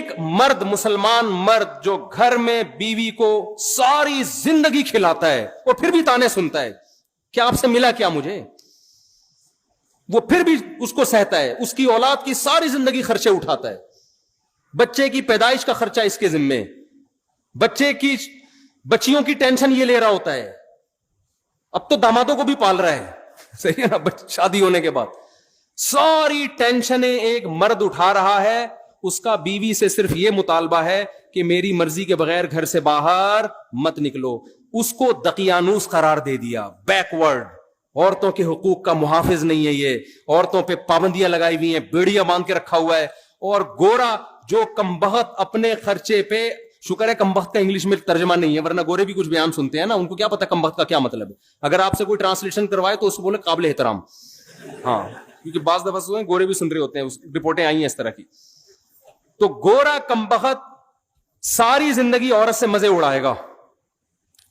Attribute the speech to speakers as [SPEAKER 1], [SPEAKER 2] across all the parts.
[SPEAKER 1] ایک مرد, مسلمان مرد جو گھر میں بیوی کو ساری زندگی کھلاتا ہے اور پھر بھی تانے سنتا ہے, کیا آپ سے ملا کیا مجھے, وہ پھر بھی اس کو سہتا ہے, اس کی اولاد کی ساری زندگی خرچے اٹھاتا ہے, بچے کی پیدائش کا خرچہ اس کے ذمے, بچیوں کی ٹینشن یہ لے رہا ہوتا ہے, اب تو دامادوں کو بھی پال رہا ہے, صحیح ہے نا, شادی ہونے کے بعد ساری ٹینشنیں ایک مرد اٹھا رہا ہے, اس کا بیوی سے صرف یہ مطالبہ ہے کہ میری مرضی کے بغیر گھر سے باہر مت نکلو. اس کو دقیانوس قرار دے دیا, بیکورڈ, عورتوں کے حقوق کا محافظ نہیں ہے یہ, عورتوں پہ پابندیاں لگائی ہوئی ہیں, بیڑیاں باندھ کے رکھا ہوا ہے. اور گورا جو کمبخت اپنے خرچے پہ, شکر ہے کمبخت کا انگلش میں ترجمہ نہیں ہے, ورنہ گورے بھی کچھ بیان سنتے ہیں نا, ان کو کیا پتا کمبخت کا کیا مطلب ہے. اگر آپ سے کوئی ٹرانسلیشن کروائے تو اس کو بولے قابل احترام, ہاں, کیونکہ بعض دفعہ گورے بھی سن رہے ہوتے ہیں, رپورٹیں آئی ہیں اس طرح کی. تو گورا کمبخت ساری زندگی عورت سے مزے اڑائے گا,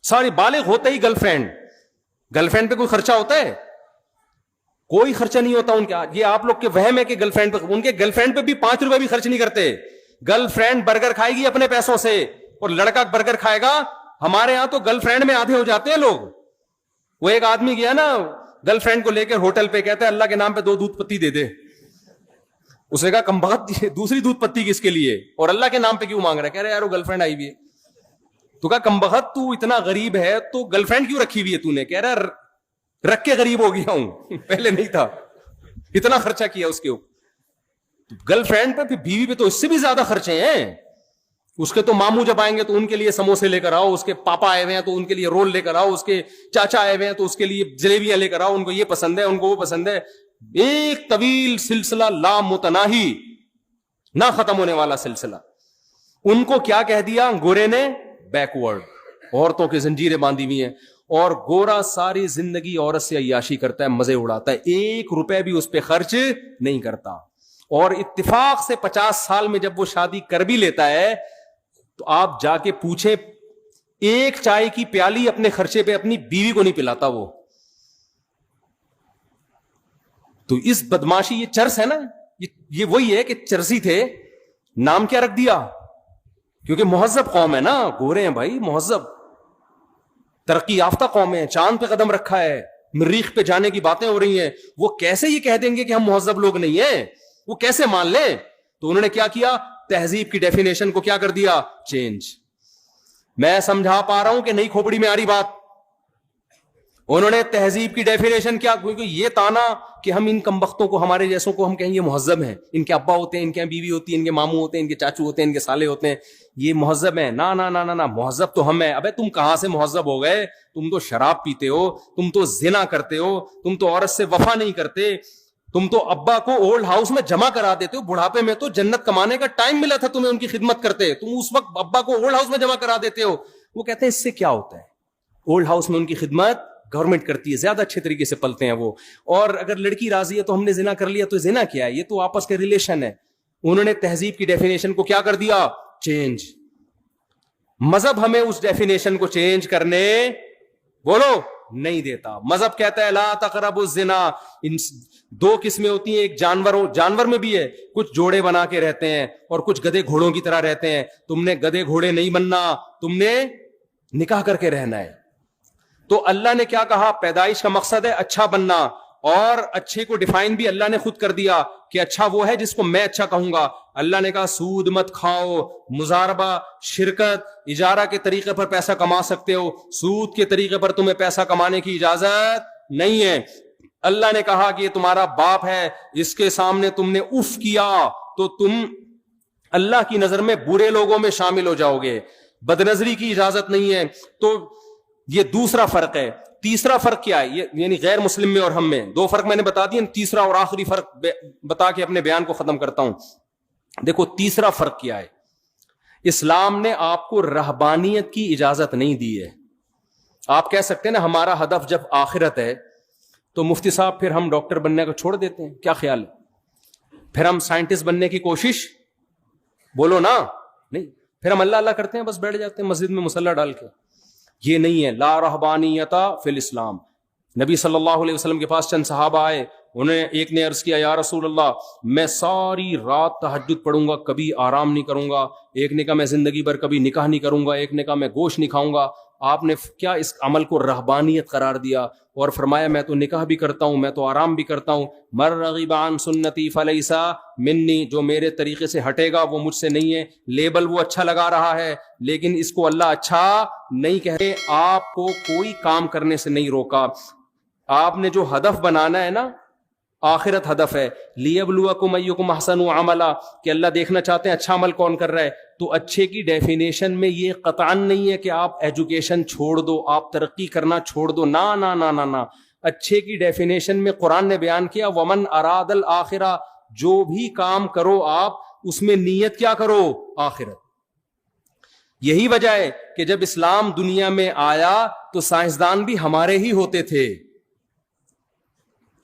[SPEAKER 1] ساری, بالغ ہوتے ہی گرل فرینڈ پہ کوئی خرچہ ہوتا ہے, کوئی خرچہ نہیں ہوتا ان کا. یہ آپ لوگ کے وہم ہے کہ گرل فرینڈ پہ, ان کے گرل فرینڈ پہ بھی 5 روپے بھی خرچ نہیں کرتے. گرل فرینڈ برگر کھائے گی اپنے پیسوں سے, اور لڑکا برگر کھائے گا. ہمارے ہاں تو گرل فرینڈ میں آدھے ہو جاتے ہیں لوگ. وہ ایک آدمی گیا نا گرل فرینڈ کو لے کے ہوٹل پہ, کہتا ہے اللہ کے نام پہ 2 دودھ پتی دے دے. اس نے کہا کمبخت دوسری دودھ پتی کس کے لیے, اور اللہ کے نام پہ کیوں مانگ رہا ہے؟ کہہ رہے یار وہ گرل فرینڈ آئی ہوئی ہے. تو کہا کمبخت تو اتنا غریب ہے تو گرل فرینڈ کیوں رکھی ہوئی ہے تو نے؟ کہہ رہا رکھ کے غریب ہو گیا ہوں, پہلے نہیں تھا, اتنا خرچہ کیا اس کے اوپر. گرل فرینڈ پہ, بیوی پہ تو اس سے بھی زیادہ خرچے ہیں. اس کے تو ماموں جب آئیں گے تو ان کے لیے سموسے لے کر آؤ, اس کے پاپا آئے ہوئے ہیں تو ان کے لیے رول لے کر آؤ, اس کے چاچا آئے ہوئے ہیں تو اس کے لیے جلیبیاں لے کر آؤ, ان کو یہ پسند ہے, ان کو وہ پسند ہے. ایک طویل سلسلہ, لامتناہی, نہ ختم ہونے والا سلسلہ. ان کو کیا کہہ دیا گورے نے؟ بیکورڈ, عورتوں کی زنجیریں باندھی ہوئی ہیں. اور گورا ساری زندگی عورت سے عیاشی کرتا ہے, مزے اڑاتا ہے, 1 روپے بھی اس پہ خرچ نہیں کرتا. اور اتفاق سے 50 سال میں جب وہ شادی کر بھی لیتا ہے تو آپ جا کے پوچھیں, ایک چائے کی پیالی اپنے خرچے پہ اپنی بیوی کو نہیں پلاتا وہ. تو اس بدماشی, یہ چرس ہے نا, یہ وہی ہے کہ چرسی تھے, نام کیا رکھ دیا؟ کیونکہ مہذب قوم ہے نا, گورے ہیں بھائی, مہذب ترقی یافتہ قوم ہے, چاند پہ قدم رکھا ہے, مریخ پہ جانے کی باتیں ہو رہی ہیں. وہ کیسے یہ کہہ دیں گے کہ ہم مہذب لوگ نہیں ہیں؟ وہ کیسے مان لیں؟ تو انہوں نے کیا کیا, تہذیب کی ڈیفینیشن کو کیا کر دیا؟ چینج. میں سمجھا پا رہا ہوں کہ نہیں کھوپڑی میں آ رہی بات؟ انہوں نے تہذیب کی ڈیفینیشن کیا, کیونکہ یہ تانا کہ ہم ان کمبختوں کو, ہمارے جیسوں کو ہم کہیں گے مہذب ہیں, ان کے ابا ہوتے ہیں, ان کے بیوی ہوتی ہے, ان کے ماموں ہوتے ہیں, ان کے چاچو ہوتے ہیں, ان کے سالے ہوتے ہیں, یہ مہذب ہیں. نا نا نا نا, مہذب تو ہم ہیں. ابے تم کہاں سے مہذب ہو گئے؟ تم تو شراب پیتے ہو, تم تو زنا کرتے ہو, تم تو عورت سے وفا نہیں کرتے, تم تو ابا کو اولڈ ہاؤس میں جمع کرا دیتے ہو. بڑھاپے میں تو جنت کمانے کا ٹائم ملا تھا تمہیں ان کی خدمت کرتے, تم اس وقت ابا کو اولڈ ہاؤس میں جمع کرا دیتے ہو. وہ کہتے ہیں اس سے کیا ہوتا ہے, اولڈ ہاؤس میں ان کی خدمت گورنمنٹ کرتی ہے, زیادہ اچھے طریقے سے پلتے ہیں وہ. اور اگر لڑکی راضی ہے تو ہم نے زنا کر لیا, تو زنا کیا ہے؟ یہ تو آپس کے ریلیشن ہے. انہوں نے تہذیب کی ڈیفینیشن کو کیا کر دیا؟ چینج. مذہب ہمیں اس ڈیفینیشن کو چینج کرنے بولو نہیں دیتا. مذہب کہتا ہے لا تقربوا الزنا. 2 قسمیں ہوتی ہیں, ایک جانور میں بھی ہے, کچھ جوڑے بنا کے رہتے ہیں اور کچھ گدھے گھوڑوں کی طرح رہتے ہیں. تم نے گدھے گھوڑے نہیں بننا, تم نے نکاح کر کے رہنا ہے. تو اللہ نے کیا کہا؟ پیدائش کا مقصد ہے اچھا بننا, اور اچھے کو ڈیفائن بھی اللہ نے خود کر دیا کہ اچھا وہ ہے جس کو میں اچھا کہوں گا. اللہ نے کہا سود مت کھاؤ, مزاربہ, شرکت, اجارہ کے طریقے پر پیسہ کما سکتے ہو, سود کے طریقے پر تمہیں پیسہ کمانے کی اجازت نہیں ہے. اللہ نے کہا کہ یہ تمہارا باپ ہے, اس کے سامنے تم نے اف کیا تو تم اللہ کی نظر میں برے لوگوں میں شامل ہو جاؤ گے. بدنظری کی اجازت نہیں ہے. تو یہ دوسرا فرق ہے. تیسرا فرق کیا ہے؟ یعنی غیر مسلم میں اور ہم میں 2 فرق میں نے بتا دیے. تیسرا اور آخری فرق بتا کے اپنے بیان کو ختم کرتا ہوں. دیکھو تیسرا فرق کیا ہے. اسلام نے آپ کو رہبانیت کی اجازت نہیں دی ہے. آپ کہہ سکتے ہیں نا ہمارا ہدف جب آخرت ہے تو مفتی صاحب پھر ہم ڈاکٹر بننے کو چھوڑ دیتے ہیں, کیا خیال ہے؟ پھر ہم سائنٹسٹ بننے کی کوشش, بولو نا, نہیں, پھر ہم اللہ اللہ کرتے ہیں, بس بیٹھ جاتے ہیں مسجد میں مصلی ڈال کے. یہ نہیں ہے. لا رہبانیت فی الاسلام. نبی صلی اللہ علیہ وسلم کے پاس چند صحابہ آئے, انہیں ایک نے عرض کیا یا رسول اللہ میں ساری رات تہجد پڑھوں گا, کبھی آرام نہیں کروں گا. ایک نے کہا میں زندگی بھر کبھی نکاح نہیں کروں گا. ایک نے کہا میں گوشت نہیں کھاؤں گا. آپ نے کیا اس عمل کو رہبانیت قرار دیا اور فرمایا میں تو نکاح بھی کرتا ہوں, میں تو آرام بھی کرتا ہوں. مر رغب عن سنتی فلیس منی, جو میرے طریقے سے ہٹے گا وہ مجھ سے نہیں ہے. لیبل وہ اچھا لگا رہا ہے لیکن اس کو اللہ اچھا نہیں کہتے. آپ کو کوئی کام کرنے سے نہیں روکا. آپ نے جو ہدف بنانا ہے نا, آخرت ہدف ہے. لیبلوکم ایکم احسن عملا, کہ اللہ دیکھنا چاہتے ہیں اچھا عمل کون کر رہا ہے. تو اچھے کی ڈیفینیشن میں یہ قطعاً نہیں ہے کہ آپ ایجوکیشن چھوڑ دو, آپ ترقی کرنا چھوڑ دو. نا نا نا نا نا, اچھے کی ڈیفینیشن میں قرآن نے بیان کیا ومن اراد الآخرہ, جو بھی کام کرو آپ اس میں نیت کیا کرو, آخرت. یہی وجہ ہے کہ جب اسلام دنیا میں آیا تو سائنسدان بھی ہمارے ہی ہوتے تھے.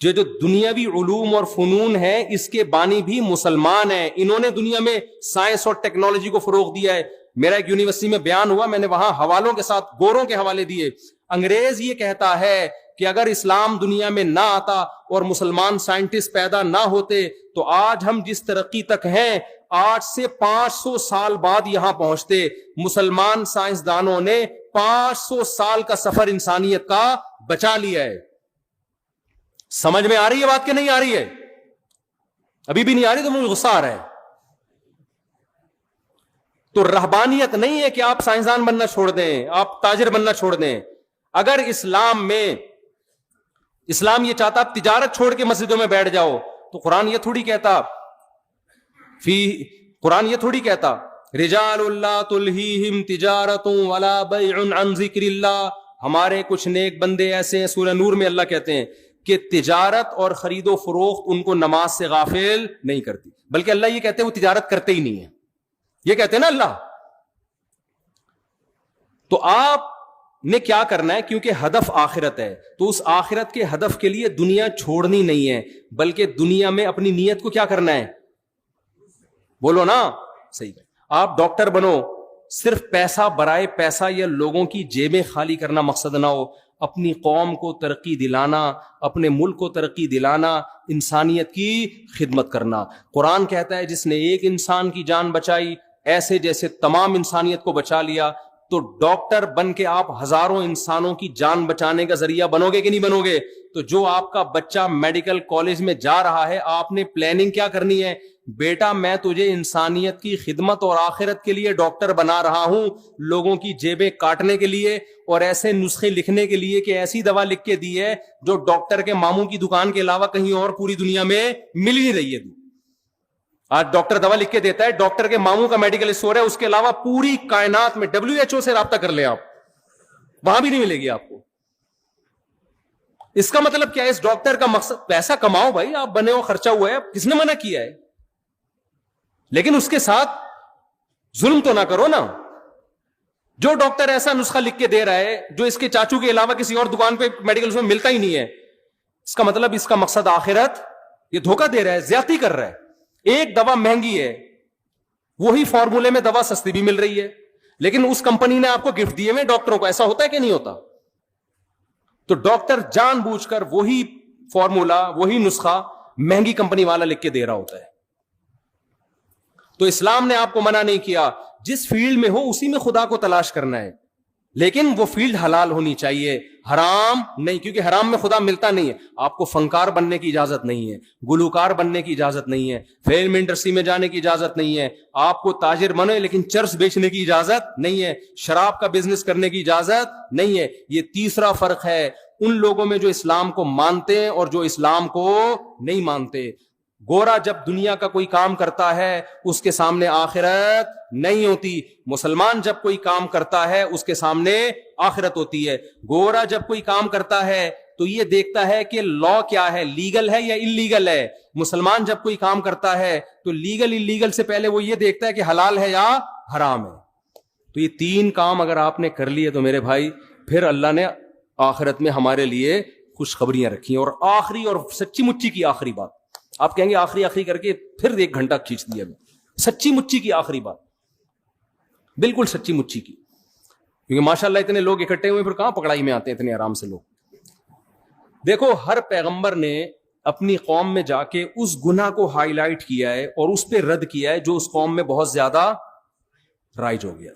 [SPEAKER 1] جو دنیاوی علوم اور فنون ہے اس کے بانی بھی مسلمان ہیں. انہوں نے دنیا میں سائنس اور ٹیکنالوجی کو فروغ دیا ہے. میرا ایک یونیورسٹی میں بیان ہوا, میں نے وہاں حوالوں کے ساتھ گوروں کے حوالے دیے. انگریز یہ کہتا ہے کہ اگر اسلام دنیا میں نہ آتا اور مسلمان سائنٹسٹ پیدا نہ ہوتے تو آج ہم جس ترقی تک ہیں 8 سے 500 سال بعد یہاں پہنچتے. مسلمان سائنسدانوں نے 500 سال کا سفر انسانیت کا بچا لیا ہے. سمجھ میں آ رہی ہے بات کہ نہیں آ رہی ہے؟ ابھی بھی نہیں آ رہی تو مجھے غصہ آ رہا ہے. تو رہبانیت نہیں ہے کہ آپ سائنسدان بننا چھوڑ دیں, آپ تاجر بننا چھوڑ دیں. اگر اسلام یہ چاہتا آپ تجارت چھوڑ کے مسجدوں میں بیٹھ جاؤ تو قرآن یہ تھوڑی کہتا رجال اللہ تلہیہم تجارت ولا بیع عن ذکر اللہ. ہمارے کچھ نیک بندے ایسے ہیں, سورہ نور میں اللہ کہتے ہیں کہ تجارت اور خرید و فروخت ان کو نماز سے غافل نہیں کرتی, بلکہ اللہ یہ کہتے ہیں وہ تجارت کرتے ہی نہیں ہے. یہ کہتے ہیں نا اللہ. تو آپ نے کیا کرنا ہے, کیونکہ ہدف آخرت ہے تو اس آخرت کے ہدف کے لیے دنیا چھوڑنی نہیں ہے, بلکہ دنیا میں اپنی نیت کو کیا کرنا ہے, بولو نا صحیح. آپ ڈاکٹر بنو, صرف پیسہ برائے پیسہ یا لوگوں کی جیبیں خالی کرنا مقصد نہ ہو. اپنی قوم کو ترقی دلانا, اپنے ملک کو ترقی دلانا, انسانیت کی خدمت کرنا. قرآن کہتا ہے جس نے ایک انسان کی جان بچائی ایسے جیسے تمام انسانیت کو بچا لیا. تو ڈاکٹر بن کے آپ ہزاروں انسانوں کی جان بچانے کا ذریعہ بنو گے کہ نہیں بنو گے؟ تو جو آپ کا بچہ میڈیکل کالج میں جا رہا ہے, آپ نے پلاننگ کیا کرنی ہے, بیٹا میں تجھے انسانیت کی خدمت اور آخرت کے لیے ڈاکٹر بنا رہا ہوں, لوگوں کی جیبیں کاٹنے کے لیے اور ایسے نسخے لکھنے کے لیے کہ ایسی دوا لکھ کے دی ہے جو ڈاکٹر کے ماموں کی دکان کے علاوہ کہیں اور پوری دنیا میں مل ہی نہیں رہی ہے. آج ڈاکٹر دوا لکھ کے دیتا ہے, ڈاکٹر کے ماموں کا میڈیکل اسٹور ہے, اس کے علاوہ پوری کائنات میں WHO سے رابطہ کر لیں آپ, وہاں بھی نہیں ملے گی آپ کو. اس کا مطلب کیا ہے؟ اس ڈاکٹر کا مقصد پیسہ کماؤ بھائی, آپ بنے ہو, خرچہ ہوا ہے, کس نے منع کیا ہے؟ لیکن اس کے ساتھ ظلم تو نہ کرو نا. جو ڈاکٹر ایسا نسخہ لکھ کے دے رہا ہے جو اس کے چاچو کے علاوہ کسی اور دکان پہ میڈیکل میں ملتا ہی نہیں ہے, اس کا مطلب اس کا مقصد آخرت, یہ دھوکہ دے رہا ہے, زیادتی کر رہا ہے. ایک دوا مہنگی ہے, وہی فارمولے میں دوا سستی بھی مل رہی ہے, لیکن اس کمپنی نے آپ کو گفٹ دیے ہوئے ڈاکٹروں کو. ایسا ہوتا ہے کہ نہیں ہوتا؟ تو ڈاکٹر جان بوجھ کر وہی فارمولا, وہی نسخہ مہنگی کمپنی والا لکھ کے دے رہا ہوتا ہے. تو اسلام نے آپ کو منع نہیں کیا, جس فیلڈ میں ہو اسی میں خدا کو تلاش کرنا ہے, لیکن وہ فیلڈ حلال ہونی چاہیے, حرام نہیں, کیونکہ حرام میں خدا ملتا نہیں ہے. آپ کو فنکار بننے کی اجازت نہیں ہے, گلوکار بننے کی اجازت نہیں ہے, فلم انڈسٹری میں جانے کی اجازت نہیں ہے, آپ کو تاجر بنے لیکن چرس بیچنے کی اجازت نہیں ہے, شراب کا بزنس کرنے کی اجازت نہیں ہے. یہ تیسرا فرق ہے ان لوگوں میں جو اسلام کو مانتے ہیں اور جو اسلام کو نہیں مانتے. گورا جب دنیا کا کوئی کام کرتا ہے اس کے سامنے آخرت نہیں ہوتی, مسلمان جب کوئی کام کرتا ہے اس کے سامنے آخرت ہوتی ہے. گورا جب کوئی کام کرتا ہے تو یہ دیکھتا ہے کہ لا کیا ہے, لیگل ہے یا انلیگل ہے. مسلمان جب کوئی کام کرتا ہے تو لیگل انلیگل سے پہلے وہ یہ دیکھتا ہے کہ حلال ہے یا حرام ہے. تو یہ 3 کام اگر آپ نے کر لیے تو میرے بھائی پھر اللہ نے آخرت میں ہمارے لیے خوشخبریاں رکھی. اور آخری اور سچی مچی کی آخری بات, آپ کہیں گے آخری کر کے پھر 1 گھنٹہ کھینچ دیا, سچی مچی کی آخری بات, بالکل سچی مچی کی, کیونکہ ماشاءاللہ اتنے لوگ اکٹھے ہوئے پھر کہاں پکڑائی میں آتے ہیں اتنے آرام سے لوگ. دیکھو ہر پیغمبر نے اپنی قوم میں جا کے اس گناہ کو ہائی لائٹ کیا ہے اور اس پہ رد کیا ہے جو اس قوم میں بہت زیادہ رائج ہو گیا.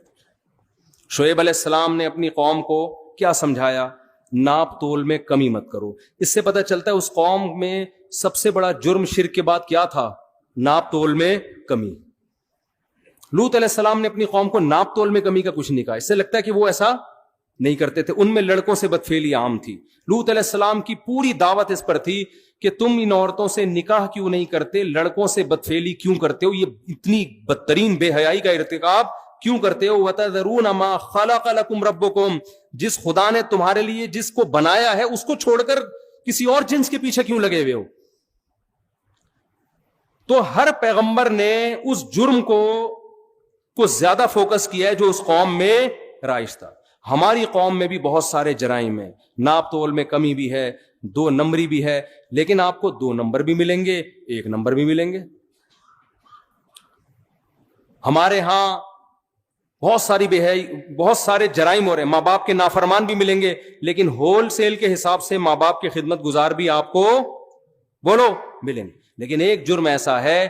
[SPEAKER 1] شعیب علیہ السلام نے اپنی قوم کو کیا سمجھایا؟ ناپ تول میں کمی مت کرو. اس سے پتہ چلتا ہے اس قوم میں سب سے بڑا جرم شرک کے بعد کیا تھا؟ ناپ تول میں کمی. لوط علیہ السلام نے اپنی قوم کو ناپ تول میں کمی کا کچھ نہیں کہا. اس سے لگتا ہے کہ وہ ایسا نہیں کرتے تھے. ان میں لڑکوں سے بدفعلی عام تھی. لوط علیہ السلام کی پوری دعوت اس پر تھی کہ تم ان عورتوں سے نکاح کیوں نہیں کرتے, لڑکوں سے بدفعلی کیوں کرتے ہو, یہ اتنی بدترین بے حیائی کا ارتکاب کیوں کرتے ہو؟ وَتَذَرُونَ مَا خَلَقَ لَكُمْ رَبُّكُمْ, جس خدا نے تمہارے لیے جس کو بنایا ہے اس کو چھوڑ کر کسی اور جنس کے پیچھے کیوں لگے ہوئے ہو؟ تو ہر پیغمبر نے اس جرم کو زیادہ فوکس کیا ہے جو اس قوم میں رائج تھا. ہماری قوم میں بھی بہت سارے جرائم ہیں, ناپ تول میں کمی بھی ہے, 2 نمبری بھی ہے, لیکن آپ کو 2 نمبر بھی ملیں گے, 1 نمبر بھی ملیں گے. ہمارے ہاں بہت سارے جرائم ہو رہے ہیں, ماں باپ کے نافرمان بھی ملیں گے, لیکن ہول سیل کے حساب سے ماں باپ کے خدمت گزار بھی آپ کو بولو ملیں گے. لیکن ایک جرم ایسا ہے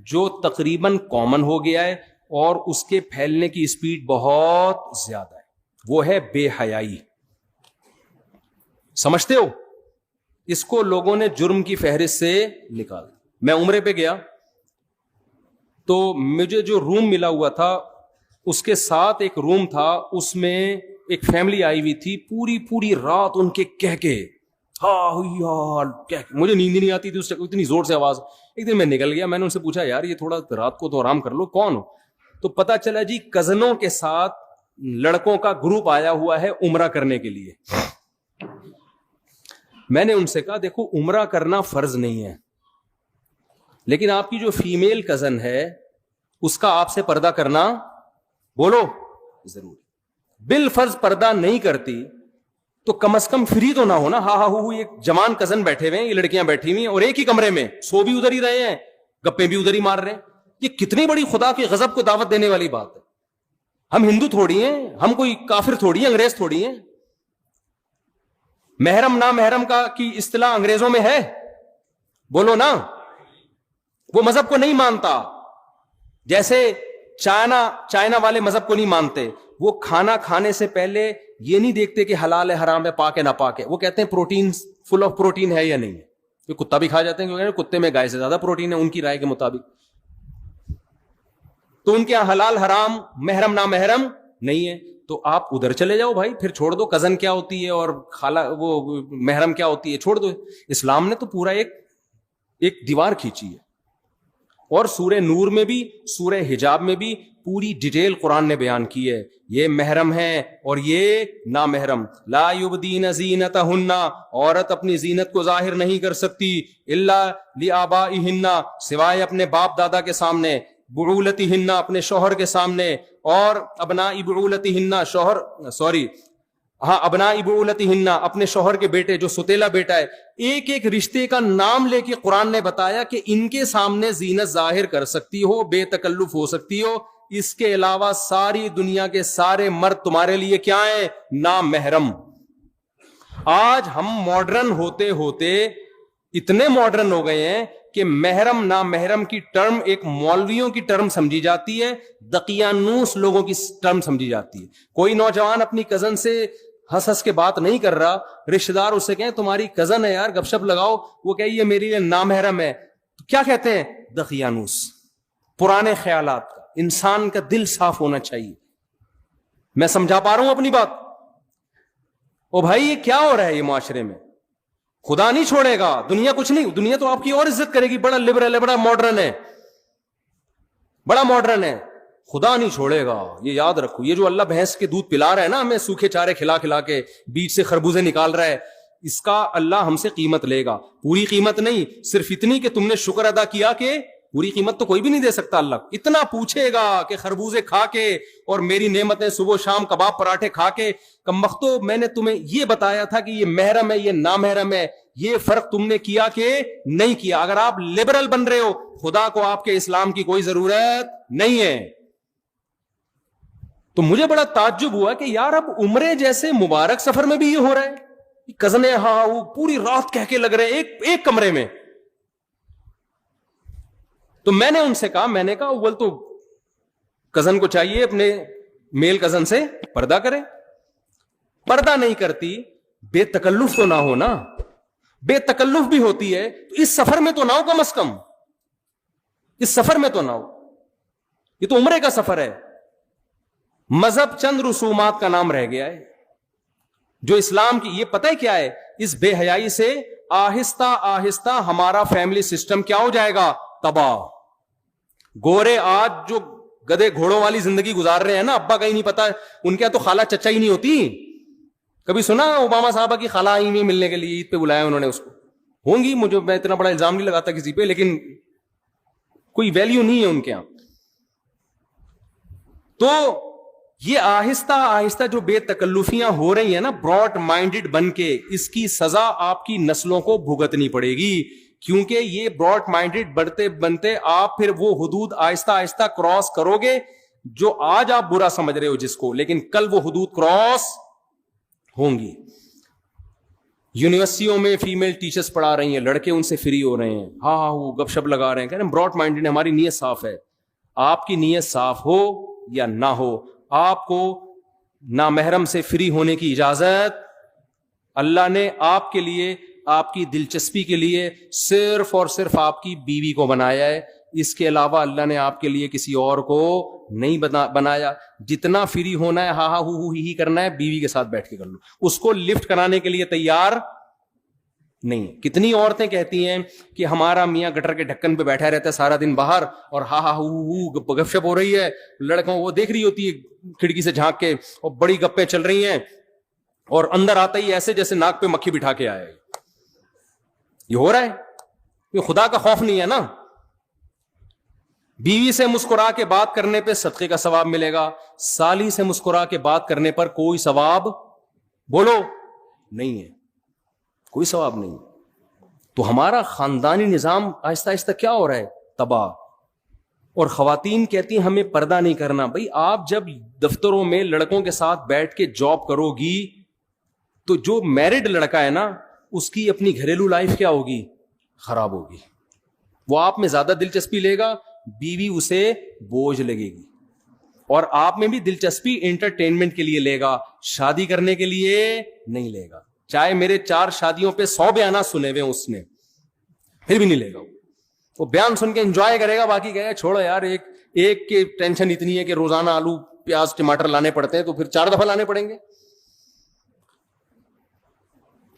[SPEAKER 1] جو تقریباً کامن ہو گیا ہے اور اس کے پھیلنے کی اسپیڈ بہت زیادہ ہے, وہ ہے بے حیائی. سمجھتے ہو؟ اس کو لوگوں نے جرم کی فہرست سے نکالا. میں عمرے پہ گیا تو مجھے جو روم ملا ہوا تھا اس کے ساتھ ایک روم تھا, اس میں ایک فیملی آئی ہوئی تھی. پوری رات ان کے کہکے, مجھے نیند نہیں آتی تھی اس اتنی زور سے آواز. ایک دن میں نکل گیا, میں نے ان سے پوچھا یار یہ تھوڑا رات کو تو آرام کر لو, کون ہو؟ تو پتا چلا جی کزنوں کے ساتھ لڑکوں کا گروپ آیا ہوا ہے عمرہ کرنے کے لیے. میں نے ان سے کہا دیکھو عمرہ کرنا فرض نہیں ہے, لیکن آپ کی جو فیمیل کزن ہے اس کا آپ سے پردہ کرنا بولو ضرور. بالفرض پردہ نہیں کرتی تو کم از کم فری تو نہ ہونا. ایک جوان کزن بیٹھے ہوئے ہیں, یہ لڑکیاں بیٹھی ہوئی ہیں اور ایک ہی کمرے میں سو بھی ادھر ہی رہے ہیں, گپے بھی ادھر ہی مار رہے ہیں. یہ کتنی بڑی خدا کے غضب کو دعوت دینے والی بات ہے. ہم ہندو تھوڑی ہیں, ہم کوئی کافر تھوڑی ہیں, انگریز تھوڑی ہیں. محرم نا محرم کا کی اصطلاح انگریزوں میں ہے بولو نا. وہ مذہب کو نہیں مانتا, جیسے چائنا والے مذہب کو نہیں مانتے. وہ کھانا کھانے سے پہلے یہ نہیں دیکھتے کہ حلال ہے حرام ہے پاک ہے نہ پاک ہے, وہ کہتے ہیں پروٹین فل آف پروٹین ہے یا نہیں ہے. یہ کتا بھی کھا جاتے ہیں کیونکہ کتے میں گائے سے زیادہ پروٹین ہے ان کی رائے کے مطابق. تو ان کے یہاں حلال حرام محرم نا محرم نہیں ہے. تو آپ ادھر چلے جاؤ بھائی, پھر چھوڑ دو کزن کیا ہوتی ہے اور خالہ وہ محرم کیا ہوتی ہے, چھوڑ دو. اسلام نے تو پورا ایک دیوار کھینچی ہے. اور سورہ نور میں بھی سورہ حجاب میں بھی پوری ڈیٹیل قرآن نے بیان کی ہے. یہ محرم ہے اور یہ نامحرم. لا یبدین زینتہن, عورت اپنی زینت کو ظاہر نہیں کر سکتی الا لآبائہن, سوائے اپنے باپ دادا کے سامنے, بعولتہن, اپنے شوہر کے سامنے, اور ابناء بعولتہن, ابناء بعولتہن, اپنے شوہر کے بیٹے جو ستیلا بیٹا ہے. ایک رشتے کا نام لے کے قرآن نے بتایا کہ ان کے سامنے زینت ظاہر کر سکتی ہو, بے تکلف ہو سکتی ہو. اس کے علاوہ ساری دنیا کے سارے مرد تمہارے لیے کیا ہیں؟ نامحرم. آج ہم ماڈرن ہوتے ہوتے اتنے ماڈرن ہو گئے ہیں کہ محرم نامحرم کی ٹرم ایک مولویوں کی ٹرم سمجھی جاتی ہے, دقیانوس لوگوں کی ٹرم سمجھی جاتی ہے. کوئی نوجوان اپنی کزن سے ہنس کے بات نہیں کر رہا, رشتہ دار اسے کہیں تمہاری کزن ہے یار گپ شپ لگاؤ, وہ کہ یہ میری لیے نامحرم ہے, تو کیا کہتے ہیں؟ دقیانوس. پرانے خیالات کا. انسان کا دل صاف ہونا چاہیے. میں سمجھا پا رہا ہوں اپنی بات؟ او بھائی یہ کیا ہو رہا ہے یہ معاشرے میں؟ خدا نہیں چھوڑے گا, دنیا کچھ نہیں, دنیا تو آپ کی اور عزت کرے گی. بڑا لبرل ہے, بڑا ماڈرن ہے, بڑا ماڈرن ہے, خدا نہیں چھوڑے گا. یہ یاد رکھو. یہ جو اللہ بھینس کے دودھ پلا رہا ہے نا ہمیں, سوکھے چارے کھلا کھلا کے بیچ سے خربوزے نکال رہا ہے, اس کا اللہ ہم سے قیمت لے گا. پوری قیمت نہیں, صرف اتنی کہ تم نے شکر ادا کیا. کہ پوری قیمت تو کوئی بھی نہیں دے سکتا. اللہ اتنا پوچھے گا کہ خربوزے کھا کے اور میری نعمتیں صبح شام کباب پراٹھے کھا کے, کمبختو میں نے تمہیں یہ بتایا تھا کہ یہ محرم ہے یہ نامحرم ہے, یہ فرق تم نے کیا کہ نہیں کیا. اگر آپ لبرل بن رہے ہو, خدا کو آپ کے اسلام کی کوئی ضرورت نہیں ہے. تو مجھے بڑا تعجب ہوا کہ یار اب عمرے جیسے مبارک سفر میں بھی یہ ہو رہا ہے. کزن وہ پوری رات کہہ کے لگ رہے ہیں ایک کمرے میں, تو میں نے ان سے کہا, میں نے کہا اول تو کزن کو چاہیے اپنے میل کزن سے پردہ کرے, پردہ نہیں کرتی بے تکلف تو نہ ہو نا, بے تکلف بھی ہوتی ہے تو اس سفر میں تو نہ ہو, کم از کم اس سفر میں تو نہ ہو. یہ تو عمرے کا سفر ہے. مذہب چند رسومات کا نام رہ گیا ہے جو اسلام کی, یہ پتہ ہے کیا ہے, اس بے حیائی سے آہستہ آہستہ ہمارا فیملی سسٹم کیا ہو جائے گا, تباہ. گورے آج جو گدے گھوڑوں والی زندگی گزار رہے ہیں نا, ابا کا ہی نہیں پتا, ان کے تو خالہ چچا ہی نہیں ہوتی. کبھی سنا اوباما صاحبہ کی خالہ آئی نہیں ملنے کے لیے, عید پہ بلایا انہوں نے اس کو, ہوں گی, مجھے میں اتنا بڑا الزام نہیں لگاتا کسی پہ, لیکن کوئی ویلیو نہیں ہے ان کے یہاں. تو یہ آہستہ آہستہ جو بے تکلفیاں ہو رہی ہیں نا براڈ مائنڈڈ بن کے, اس کی سزا آپ کی نسلوں کو بھگتنی پڑے گی, کیونکہ یہ براڈ مائنڈڈ بڑھتے بنتے آپ پھر وہ حدود آہستہ آہستہ کراس کرو گے جو آج آپ برا سمجھ رہے ہو جس کو, لیکن کل وہ حدود کراس ہوں گی. یونیورسٹیوں میں فیمیل ٹیچرز پڑھا رہی ہیں, لڑکے ان سے فری ہو رہے ہیں, ہاں وہ گپ شپ لگا رہے ہیں, کہہ رہے ہیں براڈ مائنڈڈ, ہماری نیت صاف ہے. آپ کی نیت صاف ہو یا نہ ہو, آپ کو نامحرم سے فری ہونے کی اجازت اللہ نے آپ کے لیے, آپ کی دلچسپی کے لیے صرف اور صرف آپ کی بیوی کو بنایا ہے. اس کے علاوہ اللہ نے آپ کے لیے کسی اور کو نہیں بنایا. جتنا فری ہونا ہے, ہاں ہو ہی کرنا ہے, بیوی کے ساتھ بیٹھ کے کر لو. اس کو لفٹ کرانے کے لیے تیار نہیں. کتنی عورتیں کہتی ہیں کہ ہمارا میاں گٹر کے ڈھکن پہ بیٹھا رہتا ہے سارا دن باہر, اور ہاں گپ شپ ہو رہی ہے, لڑکوں وہ دیکھ رہی ہوتی ہے کھڑکی سے جھانک کے, اور بڑی گپیں چل رہی ہیں, اور اندر آتا ہی ایسے جیسے ناک پہ مکھی بٹھا کے آیا. یہ ہو رہا ہے, یہ خدا کا خوف نہیں ہے نا. بیوی سے مسکرا کے بات کرنے پہ صدقے کا ثواب ملے گا, سالی سے مسکرا کے بات کرنے پر کوئی ثواب بولو نہیں ہے, کوئی ثواب نہیں. تو ہمارا خاندانی نظام آہستہ آہستہ کیا ہو رہا ہے, تباہ. اور خواتین کہتی ہیں ہمیں پردہ نہیں کرنا. بھائی آپ جب دفتروں میں لڑکوں کے ساتھ بیٹھ کے جاب کرو گی تو جو میرڈ لڑکا ہے نا, اس کی اپنی گھریلو لائف کیا ہوگی, خراب ہوگی. وہ آپ میں زیادہ دلچسپی لے گا, بیوی اسے بوجھ لگے گی. اور آپ میں بھی دلچسپی انٹرٹینمنٹ کے لیے لے گا, شادی کرنے کے لیے نہیں لے گا. چاہے میرے 4 شادیوں پہ 100 بیانات سنے ہوئے اس نے, پھر بھی نہیں لے گا. وہ بیان سن کے انجوائے کرے گا, باقی کہے گا چھوڑو یار, ایک کی ٹینشن اتنی ہے کہ روزانہ آلو پیاز ٹماٹر لانے پڑتے ہیں, تو پھر 4 دفعہ لانے پڑیں گے.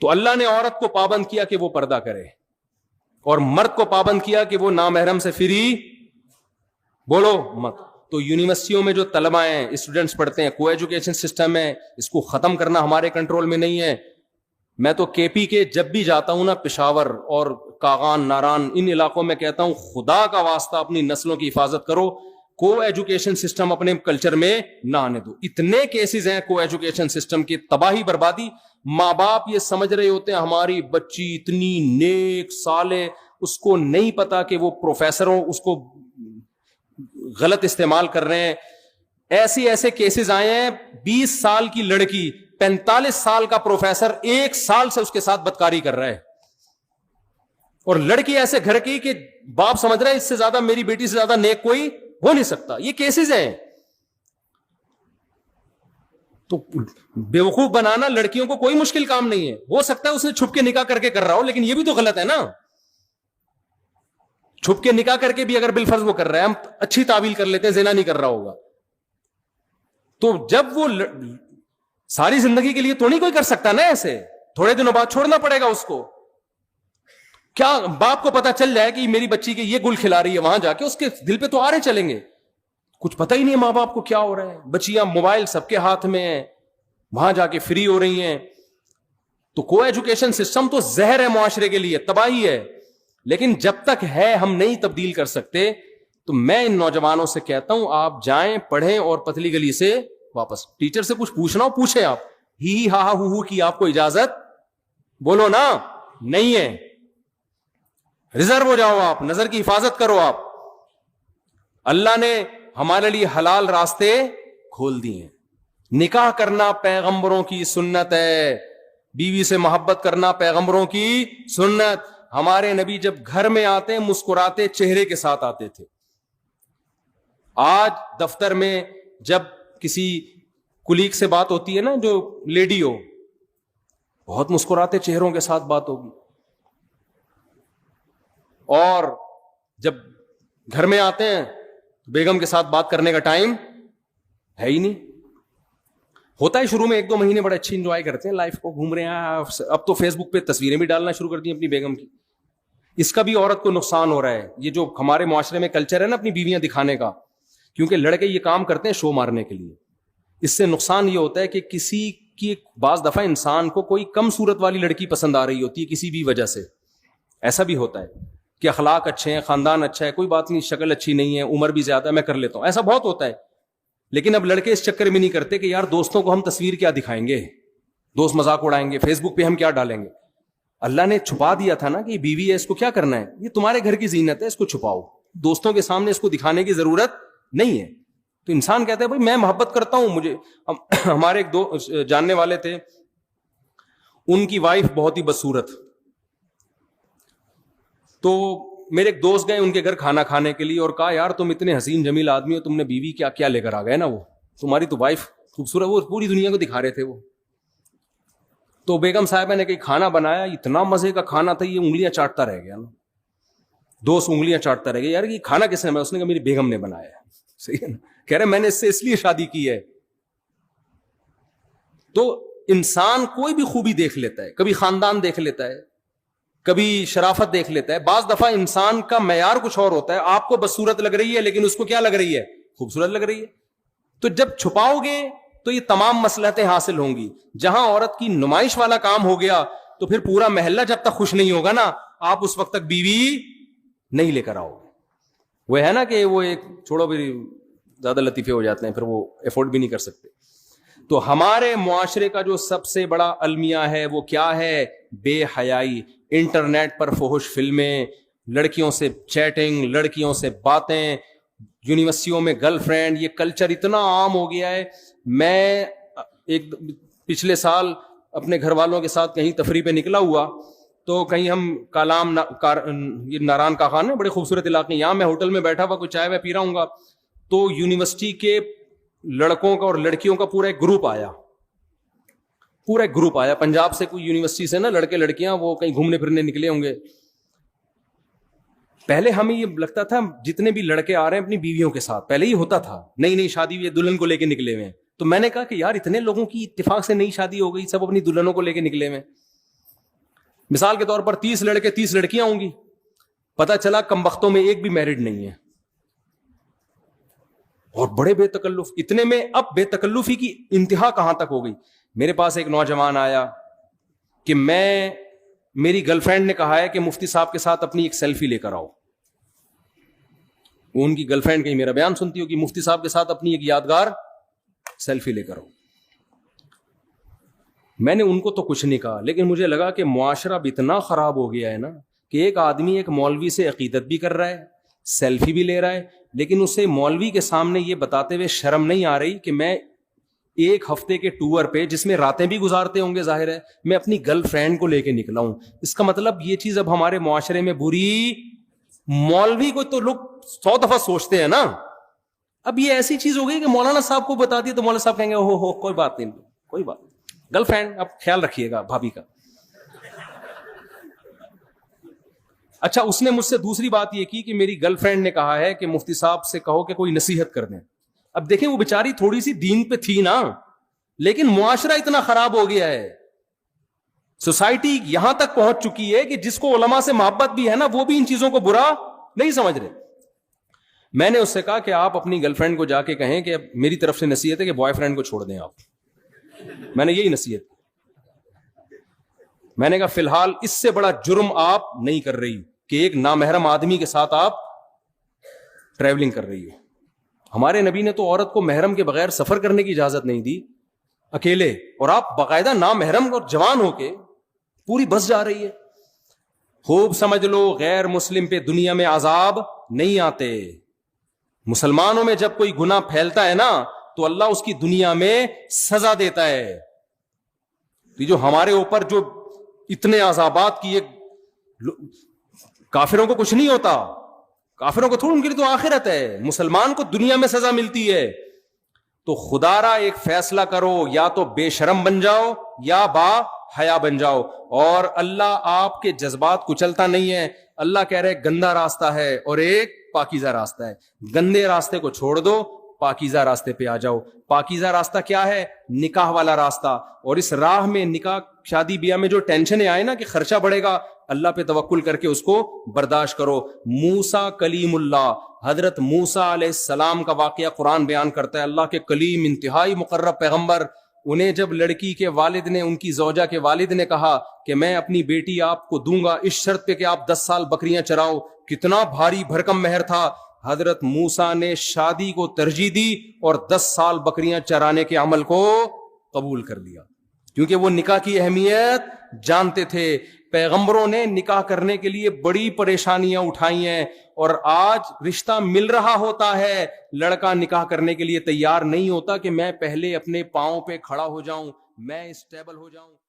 [SPEAKER 1] تو اللہ نے عورت کو پابند کیا کہ وہ پردہ کرے, اور مرد کو پابند کیا کہ وہ نامحرم سے فری بولو مت. تو یونیورسٹیوں میں جو طلبہ ہیں, اسٹوڈنٹس پڑھتے ہیں, کو ایجوکیشن سسٹم ہے, اس کو ختم کرنا ہمارے کنٹرول میں نہیں ہے. میں تو کے پی کے جب بھی جاتا ہوں نا, پشاور اور کاغان, ناران, ان علاقوں میں کہتا ہوں خدا کا واسطہ اپنی نسلوں کی حفاظت کرو, کو ایجوکیشن سسٹم اپنے کلچر میں نہ آنے دو. اتنے کیسز ہیں کو ایجوکیشن سسٹم کی تباہی بربادی. ماں باپ یہ سمجھ رہے ہوتے ہیں ہماری بچی اتنی نیک صالح, اس کو نہیں پتا کہ وہ پروفیسروں اس کو غلط استعمال کر رہے ہیں. ایسے کیسز آئے ہیں, 20 سال کی لڑکی 45 سال کا پروفیسر 1 سال سے اس کے ساتھ بدکاری کر رہا ہے, اور لڑکی ایسے گھر کی کہ باپ سمجھ رہا ہے اس سے زیادہ, میری بیٹی سے زیادہ نیک کوئی ہو نہیں سکتا. یہ کیسز ہیں. تو بیوقوف بنانا لڑکیوں کو کوئی مشکل کام نہیں ہے. ہو سکتا ہے اس نے چھپ کے نکاح کر کے کر رہا ہو, لیکن یہ بھی تو غلط ہے نا. چھپ کے نکاح کر کے بھی اگر بالفرض وہ کر رہا ہے, ہم اچھی تعویل کر لیتے ہیں زنا نہیں کر رہا ہوگا, تو جب وہ ساری زندگی کے لیے تو نہیں کوئی کر سکتا نا ایسے, تھوڑے دنوں بعد چھوڑنا پڑے گا اس کو. کیا باپ کو پتا چل جائے کہ میری بچی کے یہ گل کھلا رہی ہے, وہاں جا کے اس کے دل پہ تو آرے چلیں گے. کچھ پتہ ہی نہیں ہے ماں باپ کو کیا ہو رہا ہے. بچیاں موبائل سب کے ہاتھ میں ہیں, وہاں جا کے فری ہو رہی ہیں. تو کو ایجوکیشن سسٹم تو زہر ہے معاشرے کے لیے, تباہی ہے. لیکن جب تک ہے ہم نہیں تبدیل کر سکتے. تو میں ان نوجوانوں سے کہتا ہوں آپ جائیں, پڑھیں, اور پتلی گلی سے واپس ٹیچر سے کچھ پوچھنا ہو پوچھیں. آپ ہی ہا ہو کی آپ کو اجازت بولو نا نہیں ہے. ریزرو ہو جاؤ, آپ نظر کی حفاظت کرو. آپ اللہ نے ہمارے لیے حلال راستے کھول دیے ہیں. نکاح کرنا پیغمبروں کی سنت ہے, بیوی سے محبت کرنا پیغمبروں کی سنت. ہمارے نبی جب گھر میں آتے مسکراتے چہرے کے ساتھ آتے تھے. آج دفتر میں جب کسی کلیگ سے بات ہوتی ہے نا, جو لیڈی ہو, بہت مسکراتے چہروں کے ساتھ بات ہوگی, اور جب گھر میں آتے ہیں بیگم کے ساتھ بات کرنے کا ٹائم ہے ہی نہیں. ہوتا ہے شروع میں 1-2 مہینے بڑے اچھی انجوائے کرتے ہیں لائف کو, گھوم رہے ہیں, اب تو فیس بک پہ تصویریں بھی ڈالنا شروع کر دی اپنی بیگم کی. اس کا بھی عورت کو نقصان ہو رہا ہے. یہ جو ہمارے معاشرے میں کلچر ہے نا اپنی بیویاں دکھانے کا, کیونکہ لڑکے یہ کام کرتے ہیں شو مارنے کے لیے. اس سے نقصان یہ ہوتا ہے کہ کسی کی بعض دفعہ انسان کو کوئی کم صورت والی لڑکی پسند آ رہی ہوتی ہے کسی بھی وجہ سے. ایسا بھی ہوتا ہے کہ اخلاق اچھے ہیں, خاندان اچھا ہے, کوئی بات نہیں, شکل اچھی نہیں ہے, عمر بھی زیادہ, میں کر لیتا ہوں. ایسا بہت ہوتا ہے. لیکن اب لڑکے اس چکر میں نہیں کرتے کہ یار دوستوں کو ہم تصویر کیا دکھائیں گے, دوست مذاق اڑائیں گے, فیس بک پہ ہم کیا ڈالیں گے. اللہ نے چھپا دیا تھا نا کہ یہ بیوی ہے, اس کو کیا کرنا ہے, یہ تمہارے گھر کی زینت ہے, اس کو چھپاؤ, دوستوں کے سامنے اس کو دکھانے کی ضرورت نہیں ہے. تو انسان کہتا ہے بھائی میں محبت کرتا ہوں, مجھے ہمارے ایک دو جاننے والے تھے, ان کی وائف بہت ہی بدصورت, تو میرے ایک دوست گئے ان کے گھر کھانا کھانے کے لیے اور کہا یار تم اتنے حسین جمیل آدمی ہو, تم نے بیوی کیا کیا لے کر آ گئے نا, وہ تمہاری تو وائف خوبصورت, وہ پوری دنیا کو دکھا رہے تھے وہ. تو بیگم صاحبہ نے کہیں کھانا بنایا, اتنا مزے کا کھانا تھا, یہ انگلیاں چاٹتا رہ گیا نا, دوست انگلیاں چاٹتا رہ گیا, یار یہ کھانا کس نے بنایا, اس نے کہا میری بیگم نے بنایا ہے. صحیح ہے نا, کہہ رہے میں نے اس سے اس لیے شادی کی ہے. تو انسان کوئی بھی خوبی دیکھ لیتا ہے, کبھی خاندان دیکھ لیتا ہے, کبھی شرافت دیکھ لیتا ہے. بعض دفعہ انسان کا معیار کچھ اور ہوتا ہے, آپ کو بدصورت لگ رہی ہے لیکن اس کو کیا لگ رہی ہے, خوبصورت لگ رہی ہے. تو جب چھپاؤ گے تو یہ تمام مصلحتیں حاصل ہوں گی. جہاں عورت کی نمائش والا کام ہو گیا تو پھر پورا محلہ جب تک خوش نہیں ہوگا نا, آپ اس وقت تک بیوی نہیں لے کر آؤ گے. وہ ہے نا کہ وہ ایک چھوڑو بھی زیادہ لطیفے ہو جاتے ہیں, پھر وہ افورڈ بھی نہیں کر سکتے. تو ہمارے معاشرے کا جو سب سے بڑا المیہ ہے وہ کیا ہے, بے حیائی. انٹرنیٹ پر فحش فلمیں, لڑکیوں سے چیٹنگ, لڑکیوں سے باتیں, یونیورسٹیوں میں گرل فرینڈ, یہ کلچر اتنا عام ہو گیا ہے. میں ایک پچھلے سال اپنے گھر والوں کے ساتھ کہیں تفریح پہ نکلا ہوا, تو کہیں ہم کالام یہ ناران کا خان ہے, بڑے خوبصورت علاقے, یہاں میں ہوٹل میں بیٹھا ہوا کوئی چائے پی رہا ہوں گا, تو یونیورسٹی کے لڑکوں کا اور لڑکیوں کا پورا ایک گروپ آیا, پورا ایک گروپ آیا پنجاب سے, کوئی یونیورسٹی سے نا, لڑکے لڑکیاں وہ کہیں گھومنے پھرنے نکلے ہوں گے. پہلے ہمیں یہ لگتا تھا جتنے بھی لڑکے آ رہے ہیں اپنی بیویوں کے ساتھ, پہلے ہی ہوتا تھا, نئی شادی ہوئی دلہن کو لے کے نکلے ہوئے ہیں. تو میں نے کہا کہ یار اتنے لوگوں کی اتفاق سے نئی شادی ہو گئی, سب اپنی دلہنوں کو لے کے نکلے ہوئے. مثال کے طور پر 30 لڑکے 30 لڑکیاں ہوں گی, پتہ چلا کم بختوں میں ایک بھی میرڈ نہیں ہے, اور بڑے بے تکلف. اتنے میں اب بے تکلفی کی انتہا کہاں تک ہو گئی. میرے پاس ایک نوجوان آیا کہ میری گرل فرینڈ نے کہا ہے کہ مفتی صاحب کے ساتھ اپنی ایک سیلفی لے کر آؤ. وہ ان کی گرل فرینڈ کہیں میرا بیان سنتی ہو کہ مفتی صاحب کے ساتھ اپنی ایک یادگار سیلفی لے کر آؤ. میں نے ان کو تو کچھ نہیں کہا, لیکن مجھے لگا کہ معاشرہ اب اتنا خراب ہو گیا ہے نا کہ ایک آدمی ایک مولوی سے عقیدت بھی کر رہا ہے, سیلفی بھی لے رہا ہے, لیکن اسے مولوی کے سامنے یہ بتاتے ہوئے شرم نہیں آ رہی کہ میں ایک ہفتے کے ٹور پہ, جس میں راتیں بھی گزارتے ہوں گے ظاہر ہے, میں اپنی گرل فرینڈ کو لے کے نکلا ہوں. اس کا مطلب یہ چیز اب ہمارے معاشرے میں بری, مولوی کو تو لوگ 100 دفعہ سوچتے ہیں نا, اب یہ ایسی چیز ہو گئی کہ مولانا صاحب کو بتا دی تو مولانا صاحب کہیں گے ہو کوئی بات نہیں, کوئی بات نہیں, گرل فرینڈ اب خیال رکھیے گا بھابھی کا. اچھا, اس نے مجھ سے دوسری بات یہ کی کہ میری گرل فرینڈ نے کہا ہے کہ مفتی صاحب سے کہو کہ کوئی نصیحت کر دیں. اب دیکھیں وہ بیچاری تھوڑی سی دین پہ تھی نا, لیکن معاشرہ اتنا خراب ہو گیا ہے, سوسائٹی یہاں تک پہنچ چکی ہے کہ جس کو علماء سے محبت بھی ہے نا, وہ بھی ان چیزوں کو برا نہیں سمجھ رہے. میں نے اس سے کہا کہ آپ اپنی گرل فرینڈ کو جا کے کہیں کہ میری طرف سے نصیحت ہے کہ بوائے فرینڈ کو چھوڑ دیں آپ. میں نے یہی نصیحت, میں نے کہا فی الحال اس سے بڑا جرم آپ نہیں کر رہی کہ ایک نامحرم آدمی کے ساتھ آپ ٹریولنگ کر رہی ہو. ہمارے نبی نے تو عورت کو محرم کے بغیر سفر کرنے کی اجازت نہیں دی اکیلے, اور آپ باقاعدہ نامحرم اور جوان ہو کے پوری بس جا رہی ہے. خوب سمجھ لو, غیر مسلم پہ دنیا میں عذاب نہیں آتے. مسلمانوں میں جب کوئی گناہ پھیلتا ہے نا تو اللہ اس کی دنیا میں سزا دیتا ہے. جو ہمارے اوپر جو اتنے عذابات کی ایک کافروں کو کچھ نہیں ہوتا, کافروں کو تھوڑا, ان کے لیے تو آخرت ہے, مسلمان کو دنیا میں سزا ملتی ہے. تو خدا را ایک فیصلہ کرو, یا تو بے شرم بن جاؤ یا با حیا بن جاؤ. اور اللہ آپ کے جذبات کچلتا نہیں ہے. اللہ کہہ رہے گندا راستہ ہے اور ایک پاکیزہ راستہ ہے. گندے راستے کو چھوڑ دو, پاکیزہ راستے پہ آ جاؤ. پاکیزہ راستہ کیا ہے؟ نکاح والا راستہ. اور اس راہ میں نکاح شادی بیاہ میں جو ٹینشنیں آئے نا کہ خرچہ بڑھے گا, اللہ پہ توکل کر کے اس کو برداشت کرو. موسیٰ کلیم اللہ, حضرت موسیٰ علیہ السلام کا واقعہ قرآن بیان کرتا ہے. اللہ کے کلیم, انتہائی مقرب پیغمبر, انہیں جب لڑکی کے والد نے, ان کی زوجہ کے والد نے کہا کہ میں اپنی بیٹی آپ کو دوں گا اس شرط پہ کہ آپ 10 سال بکریاں چراؤ, کتنا بھاری بھرکم مہر تھا. حضرت موسیٰ نے شادی کو ترجیح دی اور 10 سال بکریاں چرانے کے عمل کو قبول کر لیا, کیونکہ وہ نکاح کی اہمیت جانتے تھے. پیغمبروں نے نکاح کرنے کے لیے بڑی پریشانیاں اٹھائی ہیں, اور آج رشتہ مل رہا ہوتا ہے, لڑکا نکاح کرنے کے لیے تیار نہیں ہوتا کہ میں پہلے اپنے پاؤں پہ کھڑا ہو جاؤں, میں اسٹیبل ہو جاؤں.